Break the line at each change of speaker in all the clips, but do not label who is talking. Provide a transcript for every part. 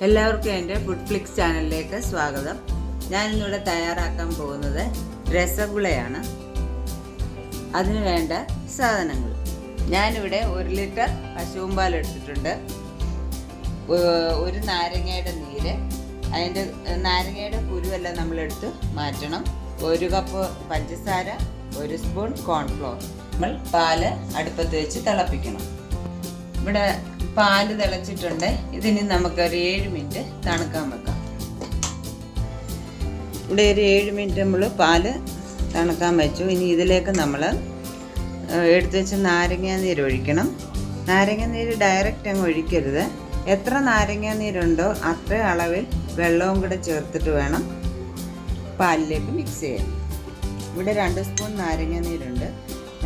എല്ലാവർക്കും എൻ്റെ food Flix ചാനലിലേക്ക് സ്വാഗതം. ഞാനിന്നിവിടെ തയ്യാറാക്കാൻ പോകുന്നത് രസഗുളയാണ്. അതിന് വേണ്ട സാധനങ്ങൾ: ഞാനിവിടെ 1 ലിറ്റർ പശുവും പാൽ എടുത്തിട്ടുണ്ട്, ഒരു നാരങ്ങയുടെ നീര്, അതിൻ്റെ നാരങ്ങയുടെ കുരുവെല്ലാം നമ്മളെടുത്ത് മാറ്റണം, 1 കപ്പ് പഞ്ചസാര, 1 സ്പൂൺ കോൺഫ്ലോർ. നമ്മൾ പാല് അടുപ്പത്ത് വെച്ച് തിളപ്പിക്കണം. ഇവിടെ പാല് തിളച്ചിട്ടുണ്ട്. ഇതിന് നമുക്കൊരു 7 മിനിറ്റ് തണുക്കാൻ വെക്കാം. ഇവിടെ ഒരു 7 മിനിറ്റ് നമ്മൾ പാല് തണുക്കാൻ വെച്ചു. ഇനി ഇതിലേക്ക് നമ്മൾ എടുത്തു വെച്ച് നാരങ്ങാനീര് ഒഴിക്കണം. നാരങ്ങാനീര് ഡയറക്റ്റ് അങ്ങ് ഒഴിക്കരുത്. എത്ര നാരങ്ങാനീരുണ്ടോ അത്ര അളവിൽ വെള്ളവും കൂടെ ചേർത്തിട്ട് വേണം പാലിലേക്ക് മിക്സ് ചെയ്യാൻ. ഇവിടെ 2 സ്പൂൺ നാരങ്ങാനീരുണ്ട്.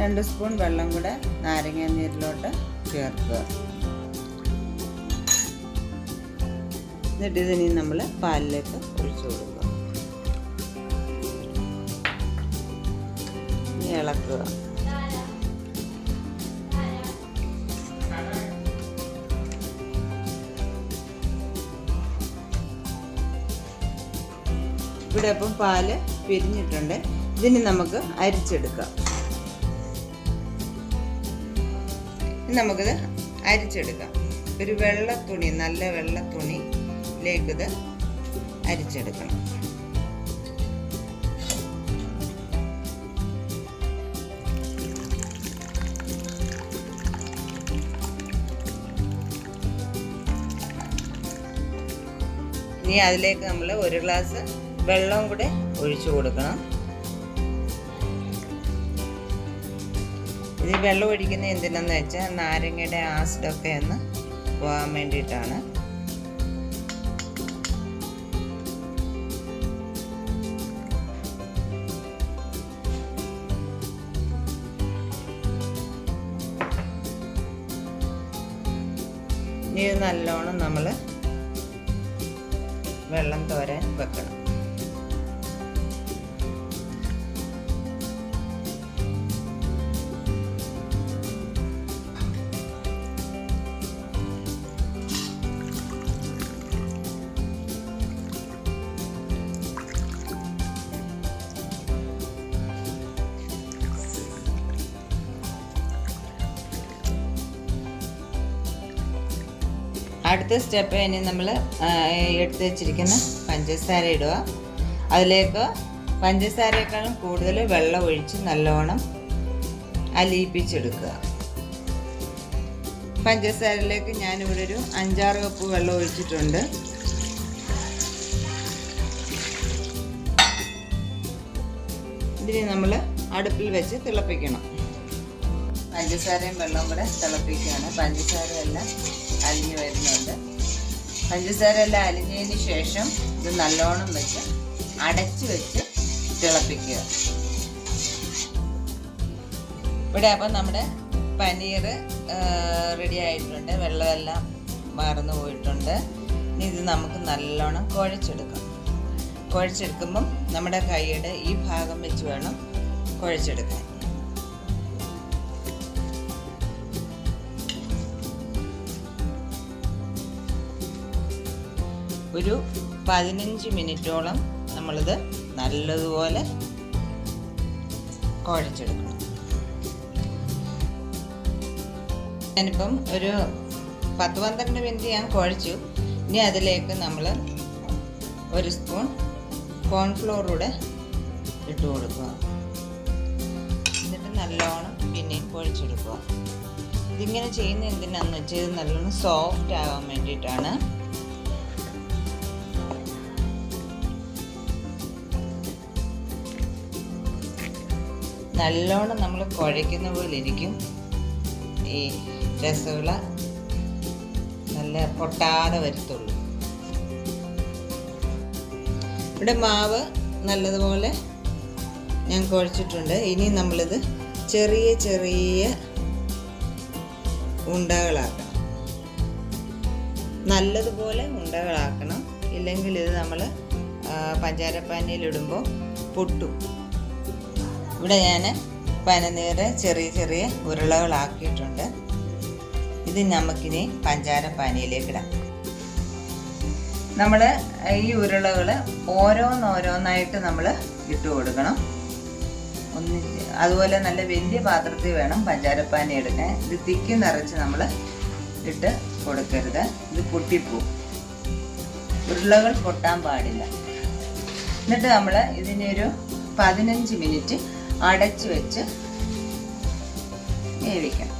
2 സ്പൂൺ വെള്ളം കൂടെ നാരങ്ങാനീരിലോട്ട് ചേർക്കുക. എന്നിട്ട് ഇതിനി നമ്മൾ പാലിലേക്ക് ഒഴിച്ചു കൊടുക്കുക. ഇളക്കുക. ഇവിടെ അപ്പം പാല് പിരിഞ്ഞിട്ടുണ്ട്. ഇതിന് നമുക്ക് അരിച്ചെടുക്കാം. നമുക്കിത് അരിച്ചെടുക്കാം. ഒരു വെള്ളത്തുണി, നല്ല വെള്ളത്തുണിയിലേക്കിത് അരിച്ചെടുക്കണം. ഇനി അതിലേക്ക് നമ്മൾ 1 ഗ്ലാസ് വെള്ളവും കൂടെ ഒഴിച്ചു കൊടുക്കണം. ഇത് വെള്ളം ഒഴിക്കുന്നത് എന്തിനാന്ന് വെച്ചാൽ നാരങ്ങയുടെ ആസിഡൊക്കെ ഒന്ന് പോകാൻ വേണ്ടിയിട്ടാണ്. ഇനി ഇത് നല്ലോണം നമ്മൾ വെള്ളം തോരാൻ വെക്കണം. അടുത്ത സ്റ്റെപ്പ് ഇനി നമ്മൾ എടുത്ത് വെച്ചിരിക്കുന്ന പഞ്ചസാര ഇടുക. അതിലേക്ക് പഞ്ചസാരയേക്കാളും കൂടുതൽ വെള്ളം ഒഴിച്ച് നല്ലോണം അലിയിപ്പിച്ചെടുക്കുക. പഞ്ചസാരയിലേക്ക് ഞാനിവിടെ ഒരു 5-6 കപ്പ് വെള്ളം ഒഴിച്ചിട്ടുണ്ട്. ഇതിന് നമ്മൾ അടുപ്പിൽ വെച്ച് തിളപ്പിക്കണം. പഞ്ചസാരയും വെള്ളവും കൂടെ തിളപ്പിക്കുകയാണ്. പഞ്ചസാര എല്ലാം അലിഞ്ഞു വരുന്നുണ്ട്. പഞ്ചസാര എല്ലാം അലിഞ്ഞതിന് ശേഷം ഇത് നല്ലോണം വെച്ച് അടച്ചു വെച്ച് തിളപ്പിക്കുക. ഇവിടെ അപ്പം നമ്മുടെ പനീർ റെഡി ആയിട്ടുണ്ട്. വെള്ളമെല്ലാം മറന്നു പോയിട്ടുണ്ട്. ഇനി ഇത് നമുക്ക് നല്ലോണം കുഴച്ചെടുക്കാം. കുഴച്ചെടുക്കുമ്പം നമ്മുടെ കൈയുടെ ഈ ഭാഗം വെച്ച് വേണം കുഴച്ചെടുക്കാൻ. ഒരു 15 മിനിറ്റോളം നമ്മളിത് നല്ലതുപോലെ കുഴച്ചെടുക്കണം. ഞാനിപ്പം ഒരു 10-12 മിനിറ്റ് ഞാൻ കുഴച്ചു. ഇനി അതിലേക്ക് നമ്മൾ 1 സ്പൂൺ കോൺഫ്ലോറൂടെ ഇട്ട് കൊടുക്കുക. എന്നിട്ട് നല്ലോണം പിന്നെയും കുഴച്ചെടുക്കുക. ഇതിങ്ങനെ ചെയ്യുന്ന എന്തിനാന്ന് വെച്ചാൽ ഇത് നല്ലോണം സോഫ്റ്റ് ആകാൻ വേണ്ടിയിട്ടാണ്. നല്ലോണം നമ്മൾ കുഴയ്ക്കുന്ന പോലെ ഇരിക്കും ഈ രസഗുള. നല്ല പൊട്ടാതെ വരത്തുള്ളൂ. ഇവിടെ മാവ് നല്ലതുപോലെ ഞാൻ കുഴച്ചിട്ടുണ്ട്. ഇനി നമ്മളിത് ചെറിയ ചെറിയ ഉണ്ടകളാക്കണം. നല്ലതുപോലെ ഉണ്ടകളാക്കണം. ഇല്ലെങ്കിൽ ഇത് നമ്മൾ പഞ്ചാരപ്പാനിയിലിടുമ്പോൾ പൊട്ടും. ഇവിടെ ഞാൻ പനനീര് ചെറിയ ചെറിയ ഉരുളകളാക്കിയിട്ടുണ്ട്. ഇത് നമുക്കിനി പഞ്ചാര പാനിയിലേക്ക് ഇടാം. നമ്മൾ ഈ ഉരുളകൾ ഓരോന്നോരോന്നായിട്ട് നമ്മൾ ഇട്ട് കൊടുക്കണം. അതുപോലെ നല്ല വലിയ പാത്രത്തിൽ വേണം പഞ്ചാരപ്പാനി എടുക്കാൻ. ഇത് തിക്കി നിറച്ച് നമ്മൾ ഇട്ട് കൊടുക്കരുത്, ഇത് പൊട്ടിപ്പോവും. ഉരുളകൾ പൊട്ടാൻ പാടില്ല. എന്നിട്ട് നമ്മൾ ഇതിനൊരു 15 മിനിറ്റ് അടച്ചു വെച്ച് വേവിക്കണം.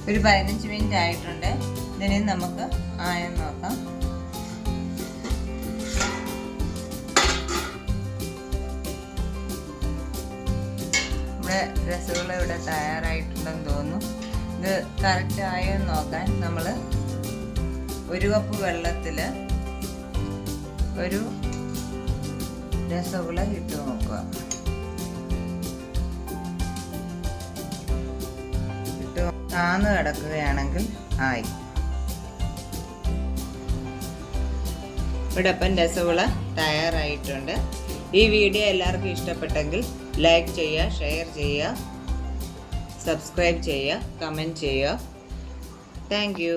ഒരു 15 മിനിറ്റ് ആയിട്ടുണ്ട്. ഇതിനെ നമുക്ക് ആയം നോക്കാം. നമ്മുടെ രസഗുള ഇവിടെ തയ്യാറായിട്ടുണ്ടെന്ന് തോന്നുന്നു. ഇത് കറക്റ്റ് ആയോ നോക്കാൻ നമ്മൾ 1 കപ്പ് വെള്ളത്തിൽ ഒരു രസഗുള ഇട്ട് നോക്കുക. ഇട്ട് താന്ന് കിടക്കുകയാണെങ്കിൽ ആയി. ഇവിടെ അപ്പം രസഗുള തയ്യാറായിട്ടുണ്ട്. ഈ വീഡിയോ എല്ലാവർക്കും ഇഷ്ടപ്പെട്ടെങ്കിൽ ലൈക്ക് ചെയ്യുക, ഷെയർ ചെയ്യുക, സബ്സ്ക്രൈബ് ചെയ്യുക, കമൻറ്റ് ചെയ്യുക. Thank you.